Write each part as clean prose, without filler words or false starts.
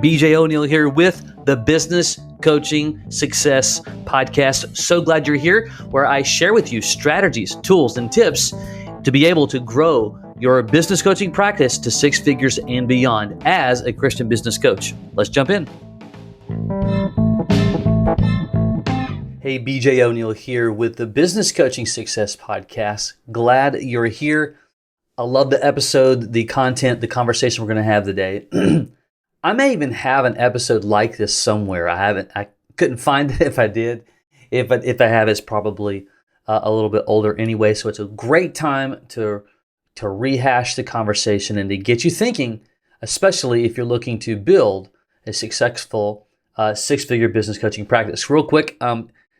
BJ O'Neill here with the Business Coaching Success Podcast. So glad you're here, where I share with you strategies, tools, and tips to be able to grow your business coaching practice to six figures and beyond as a Christian business coach. Let's jump in. Hey, BJ O'Neill here with the Business Coaching Success Podcast. Glad you're here. I love the episode, the content, the conversation we're going to have today. I may even have an episode like this somewhere. I couldn't find it if I did. If I have, it's probably a little bit older anyway. So it's a great time to rehash the conversation and to get you thinking, especially if you're looking to build a successful six-figure business coaching practice. Real quick,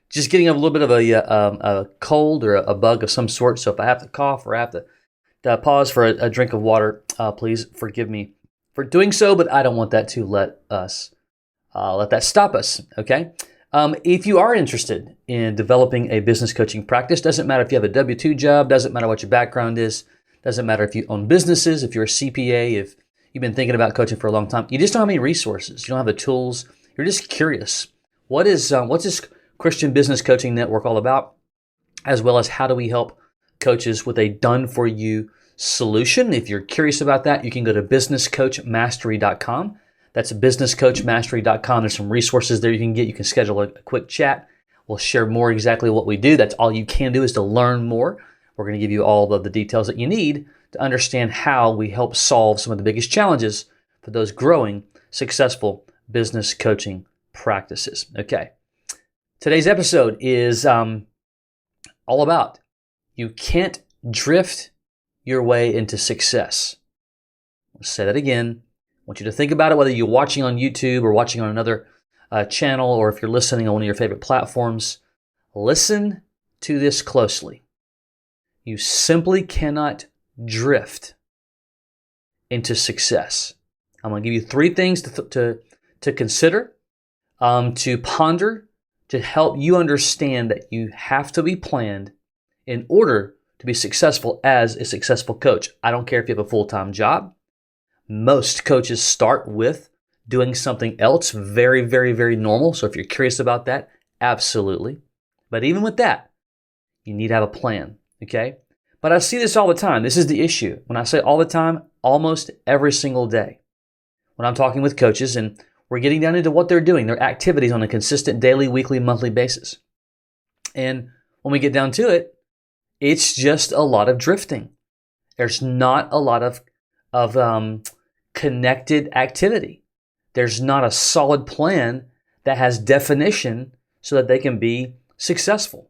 just getting a little bit of a cold or a bug of some sort. So if I have to cough or I have to pause for a drink of water, please forgive me for doing so, but I don't want that to let that stop us, okay? If you are interested in developing a business coaching practice, doesn't matter if you have a W-2 job, doesn't matter what your background is, doesn't matter if you own businesses, if you're a CPA, if you've been thinking about coaching for a long time, you just don't have any resources, you don't have the tools, you're just curious. What's this Christian Business Coaching Network all about? As well as how do we help coaches with a done-for-you solution? If you're curious about that, you can go to businesscoachmastery.com. That's businesscoachmastery.com. There's some resources there you can get. You can schedule a quick chat. We'll share more exactly what we do. That's all you can do is to learn more. We're going to give you all of the details that you need to understand how we help solve some of the biggest challenges for those growing, successful business coaching practices. Okay. Today's episode is all about you can't drift your way into success. I'll say that again. I want you to think about it, whether you're watching on YouTube or watching on another channel, or if you're listening on one of your favorite platforms. Listen to this closely. You simply cannot drift into success. I'm going to give you three things to consider, to ponder, to help you understand that you have to be planned in order to be successful as a successful coach. I don't care if you have a full-time job. Most coaches start with doing something else, very, very, very normal. So if you're curious about that, absolutely. But even with that, you need to have a plan, okay? But I see this all the time. This is the issue. When I say all the time, almost every single day. When I'm talking with coaches and we're getting down into what they're doing, their activities on a consistent daily, weekly, monthly basis. And when we get down to it, it's just a lot of drifting. There's not a lot of connected activity. There's not a solid plan that has definition so that they can be successful.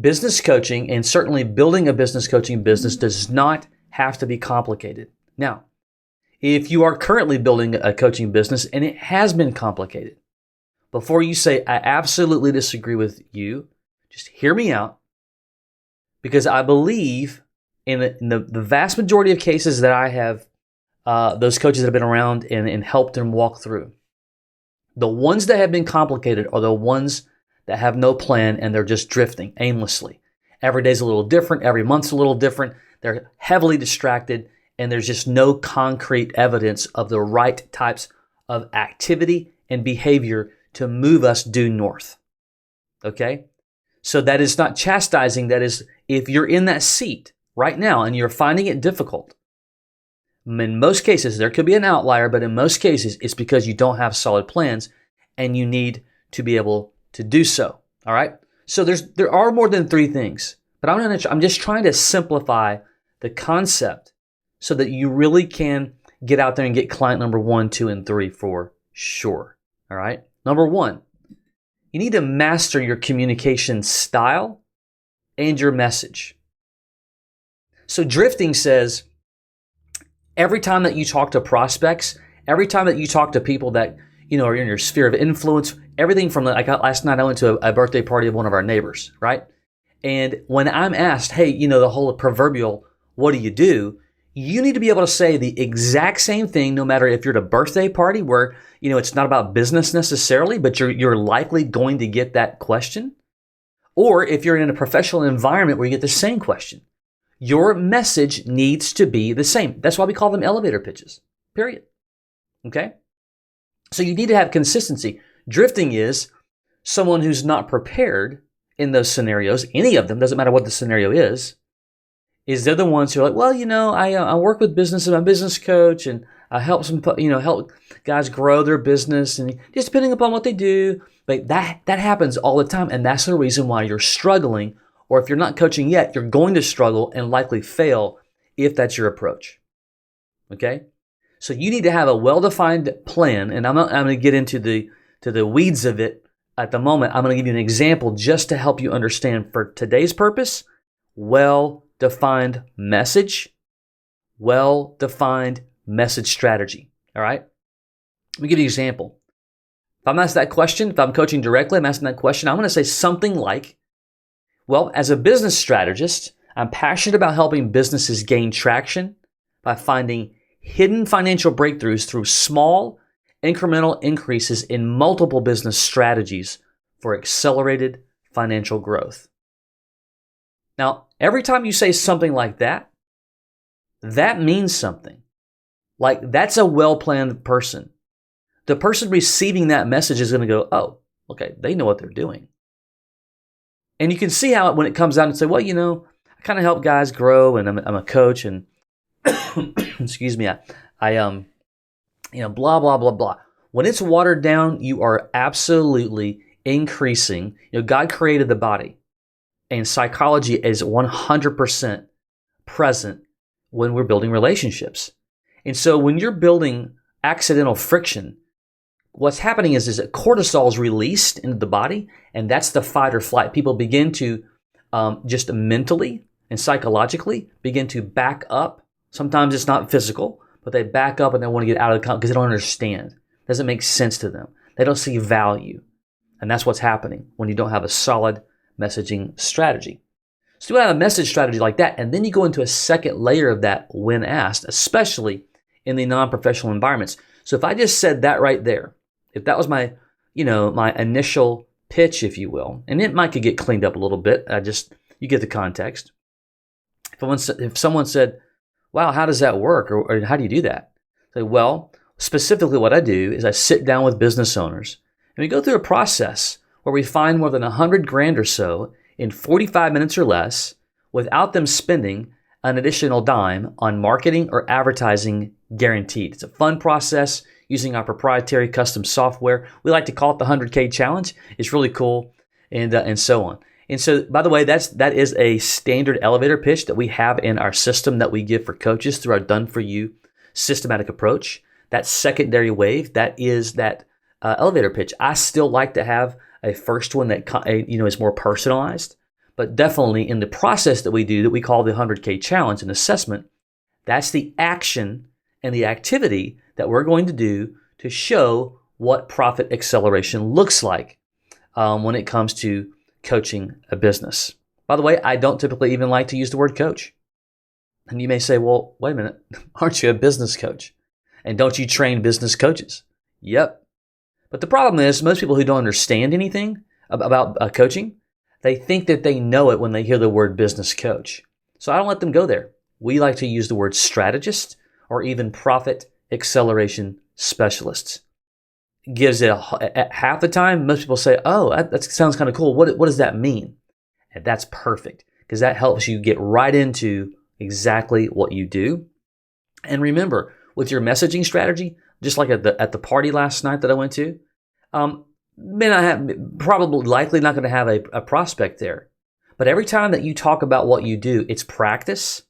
Business coaching, and certainly building a business coaching business, does not have to be complicated. Now, if you are currently building a coaching business and it has been complicated, before you say, I absolutely disagree with you, just hear me out. Because I believe in the vast majority of cases that I have, those coaches that have been around and helped them walk through, the ones that have been complicated are the ones that have no plan and they're just drifting aimlessly. Every day's a little different. Every month's a little different. They're heavily distracted and there's just no concrete evidence of the right types of activity and behavior to move us due north. Okay? So that is not chastising. That is, if you're in that seat right now and you're finding it difficult, in most cases, there could be an outlier, but in most cases, it's because you don't have solid plans and you need to be able to do so. All right? So there are more than three things, but I'm just trying to simplify the concept so that you really can get out there and get client number 1, 2, and 3 for sure. All right? Number 1. You need to master your communication style and your message. So drifting says every time that you talk to prospects, every time that you talk to people that are in your sphere of influence, everything from last night I went to a birthday party of one of our neighbors, right? And when I'm asked, hey, the whole proverbial, what do? You need to be able to say the exact same thing, no matter if you're at a birthday party where, it's not about business necessarily, but you're likely going to get that question. Or if you're in a professional environment where you get the same question. Your message needs to be the same. That's why we call them elevator pitches, period. Okay? So you need to have consistency. Drifting is someone who's not prepared in those scenarios, any of them, doesn't matter what the scenario is they're the ones who are like, well, I work with business and I'm a business coach and I help help guys grow their business and just depending upon what they do. But that happens all the time. And that's the reason why you're struggling, or if you're not coaching yet, you're going to struggle and likely fail if that's your approach. Okay? So you need to have a well-defined plan, and I'm going to get into the weeds of it at the moment. I'm going to give you an example just to help you understand for today's purpose, well-defined message strategy. All right? Let me give you an example. If I'm asked that question, if I'm coaching directly, I'm asking that question, I'm going to say something like, well, as a business strategist, I'm passionate about helping businesses gain traction by finding hidden financial breakthroughs through small, incremental increases in multiple business strategies for accelerated financial growth. Now, every time you say something like that, that means something. Like, that's a well-planned person. The person receiving that message is going to go, oh, okay, they know what they're doing. And you can see how when it comes out and say, well, I kind of help guys grow and I'm a coach and excuse me, I blah, blah, blah, blah. When it's watered down, you are absolutely increasing. God created the body, and psychology is 100% present when we're building relationships. And so when you're building accidental friction, what's happening is that cortisol is released into the body, and that's the fight or flight. People begin to just mentally and psychologically begin to back up. Sometimes it's not physical, but they back up and they want to get out of the because they don't understand. It doesn't make sense to them. They don't see value. And that's what's happening when you don't have a solid messaging strategy. So you have a message strategy like that, and then you go into a second layer of that when asked, especially in the non-professional environments. So if I just said that right there, if that was my initial pitch, if you will, and it might could get cleaned up a little bit, you get the context. If someone said, wow, how does that work? Or how do you do that? Say, well, specifically what I do is I sit down with business owners and we go through a process where we find more than $100,000 or so in 45 minutes or less without them spending an additional dime on marketing or advertising guaranteed. It's a fun process using our proprietary custom software. We like to call it the 100K challenge. It's really cool and so on. And so, by the way, that is a standard elevator pitch that we have in our system that we give for coaches through our done-for-you systematic approach. That secondary wave, that is that elevator pitch. I still like to have a first one that is more personalized, but definitely in the process that we do that we call the 100K challenge and assessment, that's the action and the activity that we're going to do to show what profit acceleration looks like when it comes to coaching a business. By the way, I don't typically even like to use the word coach. And you may say, well, wait a minute, aren't you a business coach? And don't you train business coaches? Yep. But the problem is most people who don't understand anything about coaching, they think that they know it when they hear the word business coach. So I don't let them go there. We like to use the word strategist or even profit acceleration specialists. Gives it half the time, most people say, oh, that sounds kind of cool. What does that mean? And that's perfect because that helps you get right into exactly what you do. And remember, with your messaging strategy, just like at the party last night that I went to, likely not going to have a prospect there. But every time that you talk about what you do, it's practice,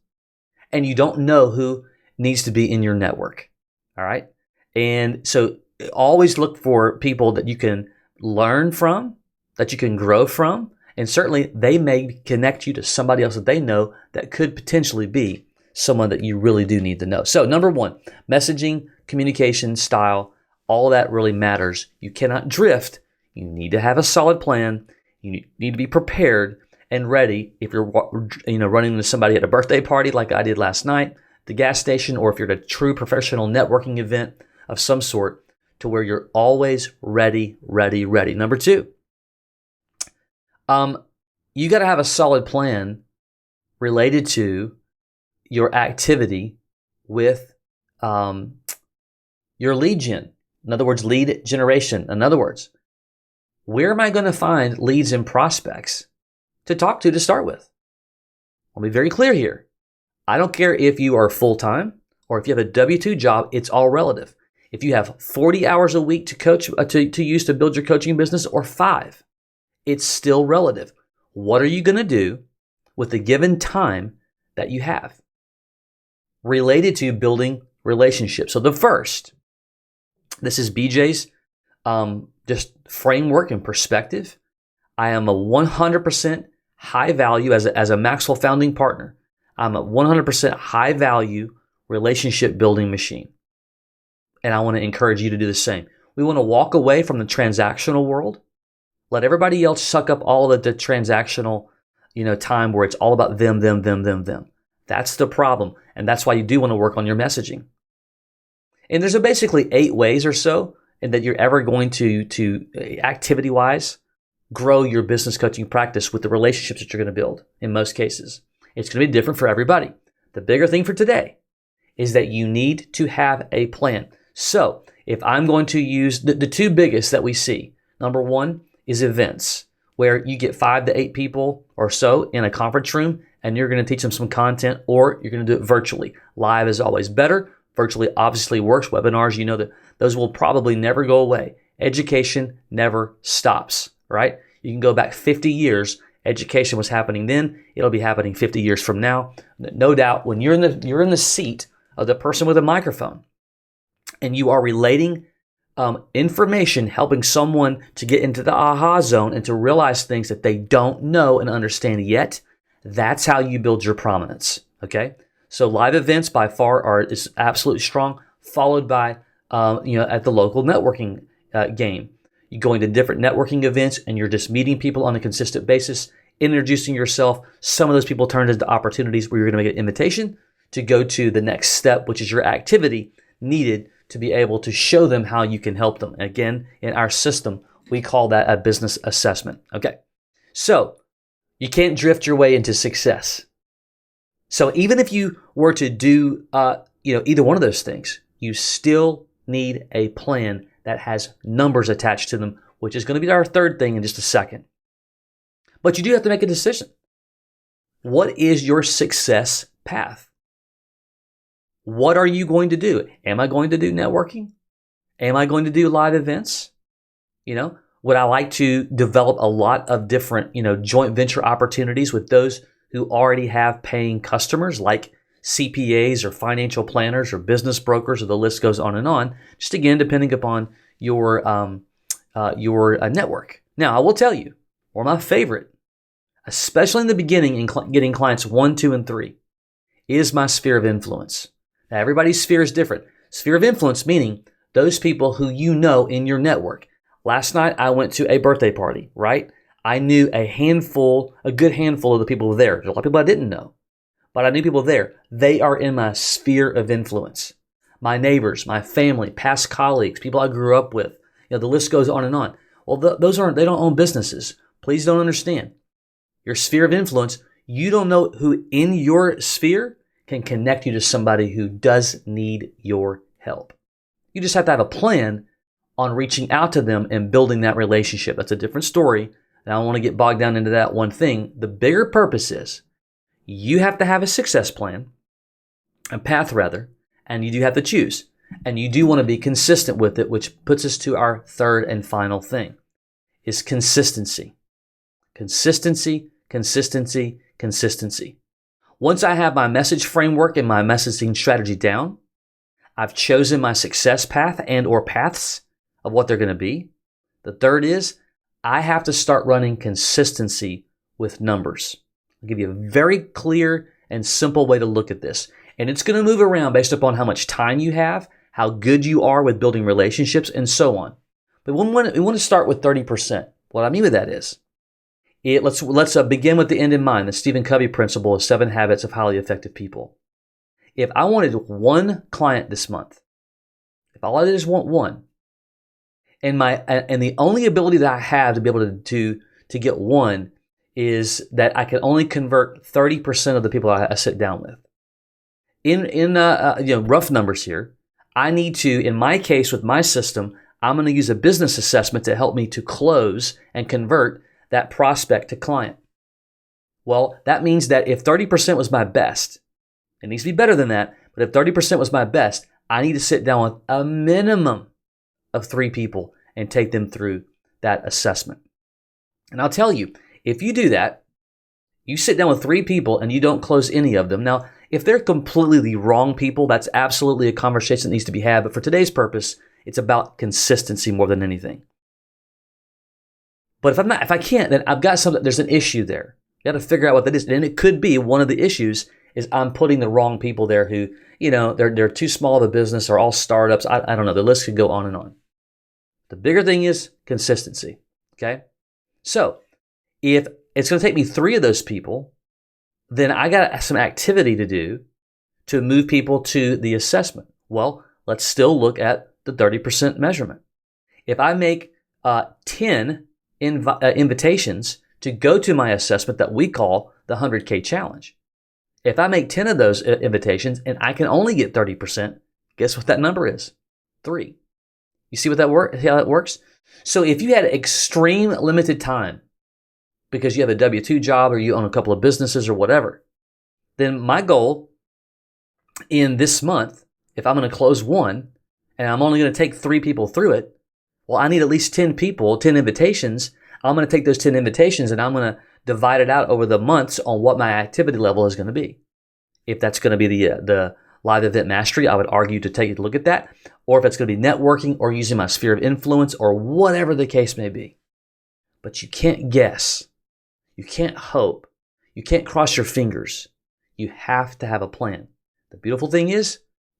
and you don't know who needs to be in your network. All right? And so always look for people that you can learn from, that you can grow from, and certainly they may connect you to somebody else that they know that could potentially be someone that you really do need to know. So number one, messaging, communication style, all that really matters. You cannot drift. You need to have a solid plan. You need to be prepared and ready if you're running into somebody at a birthday party like I did last night, the gas station, or if you're at a true professional networking event of some sort, to where you're always ready. Number two, you got to have a solid plan related to your activity with your lead gen. In other words, lead generation. In other words, where am I going to find leads and prospects to talk to start with? I'll be very clear here. I don't care if you are full-time or if you have a W-2 job, it's all relative. If you have 40 hours a week to coach, to use to build your coaching business, or 5, it's still relative. What are you going to do with the given time that you have related to building relationships? So the first, this is BJ's just framework and perspective. I am a 100% high value as a Maxwell founding partner. I'm a 100% high value relationship building machine. And I want to encourage you to do the same. We want to walk away from the transactional world. Let everybody else suck up all of the transactional, time where it's all about them. That's the problem. And that's why you do want to work on your messaging. And there's basically 8 ways or so and that you're ever going to activity-wise, grow your business coaching practice with the relationships that you're going to build in most cases. It's going to be different for everybody. The bigger thing for today is that you need to have a plan. So if I'm going to use the 2 biggest that we see, number 1 is events, where you get 5 to 8 people or so in a conference room and you're going to teach them some content, or you're going to do it virtually. Live is always better. Virtually obviously works. Webinars, that those will probably never go away. Education never stops, right? You can go back 50 years. Education was happening then. It'll be happening 50 years from now. No doubt when you're in the seat of the person with a microphone and you are relating information, helping someone to get into the aha zone and to realize things that they don't know and understand yet, that's how you build your prominence, okay? So live events by far is absolutely strong, followed by, at the local networking game. You're going to different networking events and you're just meeting people on a consistent basis, introducing yourself. Some of those people turn into opportunities where you're going to make an invitation to go to the next step, which is your activity needed to be able to show them how you can help them. Again, in our system, we call that a business assessment. Okay, so you can't drift your way into success. So even if you were to do, either one of those things, you still need a plan that has numbers attached to them, which is going to be our third thing in just a second. But you do have to make a decision. What is your success path? What are you going to do? Am I going to do networking? Am I going to do live events? Would I like to develop a lot of different, joint venture opportunities with those who already have paying customers like CPAs or financial planners or business brokers, or the list goes on and on, just again, depending upon your network. Now, I will tell you, one of my favorite, especially in the beginning in getting clients 1, 2, and 3, is my sphere of influence. Now, everybody's sphere is different. Sphere of influence meaning those people who you know in your network. Last night, I went to a birthday party, right? I knew a good handful of the people there. There's a lot of people I didn't know, but I knew people there. They are in my sphere of influence. My neighbors, my family, past colleagues, people I grew up with. The list goes on and on. Well, they don't own businesses. Please don't understand. Your sphere of influence, you don't know who in your sphere can connect you to somebody who does need your help. You just have to have a plan on reaching out to them and building that relationship. That's a different story. And I don't want to get bogged down into that one thing. The bigger purpose is you have to have a success plan, a path rather, and you do have to choose. And you do want to be consistent with it, which puts us to our third and final thing, is consistency. Consistency, consistency, consistency. Once I have my message framework and my messaging strategy down, I've chosen my success path and or paths of what they're going to be. The third is I have to start running consistency with numbers. I'll give you a very clear and simple way to look at this. And it's going to move around based upon how much time you have, how good you are with building relationships, and so on. But we want to start with 30%. What I mean with that is, let's begin with the end in mind. The Stephen Covey principle of 7 habits of highly effective people. If I wanted one client this month, if all I did is want one, and the only ability that I have to be able to get one is that I can only convert 30% of the people I sit down with. In rough numbers here, I need to, in my case with my system, I'm going to use a business assessment to help me to close and convert that prospect to client. Well, that means that if 30% was my best, it needs to be better than that, but if 30% was my best, I need to sit down with a minimum of 3 people and take them through that assessment. And I'll tell you, if you do that, you sit down with 3 people and you don't close any of them. Now, if they're completely the wrong people, that's absolutely a conversation that needs to be had. But for today's purpose, it's about consistency more than anything. But if I can't, then I've got something, there's an issue there. You got to figure out what that is. And it could be one of the issues is I'm putting the wrong people there who, they're too small of a business or all startups. I don't know. The list could go on and on. The bigger thing is consistency. Okay. So if it's going to take me 3 of those people, then I got some activity to do to move people to the assessment. Well, let's still look at the 30% measurement. If I make 10 invitations to go to my assessment that we call the 100K challenge, if I make 10 of those invitations and I can only get 30%, guess what that number is? 3. You see how that works? So if you had extreme limited time because you have a W-2 job or you own a couple of businesses or whatever, then my goal in this month, if I'm going to close 1 and I'm only going to take 3 people through it, well, I need at least 10 people, 10 invitations. I'm going to take those 10 invitations and I'm going to divide it out over the months on what my activity level is going to be. If that's going to be the live event mastery, I would argue to take a look at that. Or if it's going to be networking or using my sphere of influence or whatever the case may be. But you can't guess. You can't hope. You can't cross your fingers. You have to have a plan. The beautiful thing is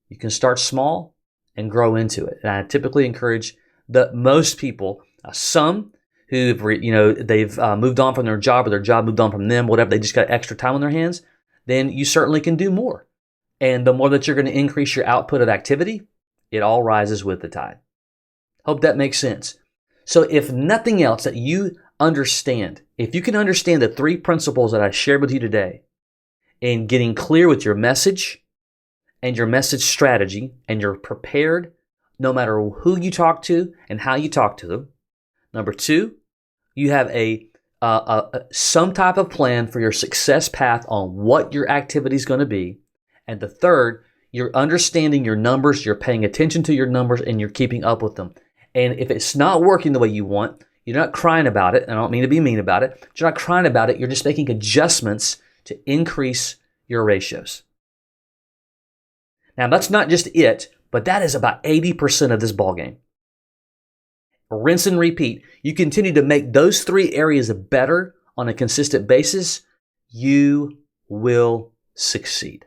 you can start small and grow into it. And I typically encourage most people, some who've they've moved on from their job or their job moved on from them, whatever, they just got extra time on their hands, then you certainly can do more. And the more that you're going to increase your output of activity, it all rises with the tide. Hope that makes sense. So if nothing else that you understand, if you can understand the 3 principles that I shared with you today in getting clear with your message and your message strategy, and you're prepared no matter who you talk to and how you talk to them. Number 2, you have some type of plan for your success path on what your activity is going to be. And the 3rd, you're understanding your numbers, you're paying attention to your numbers, and you're keeping up with them. And if it's not working the way you want, you're not crying about it. And I don't mean to be mean about it. But you're not crying about it. You're just making adjustments to increase your ratios. Now, that's not just it, but that is about 80% of this ballgame. Rinse and repeat. You continue to make those 3 areas better on a consistent basis, you will succeed.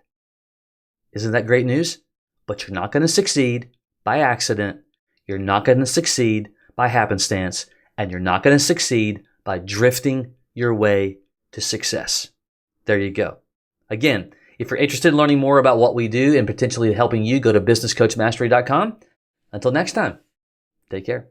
Isn't that great news? But you're not going to succeed by accident. You're not going to succeed by happenstance. And you're not going to succeed by drifting your way to success. There you go. Again, if you're interested in learning more about what we do and potentially helping you, go to businesscoachmastery.com. Until next time, take care.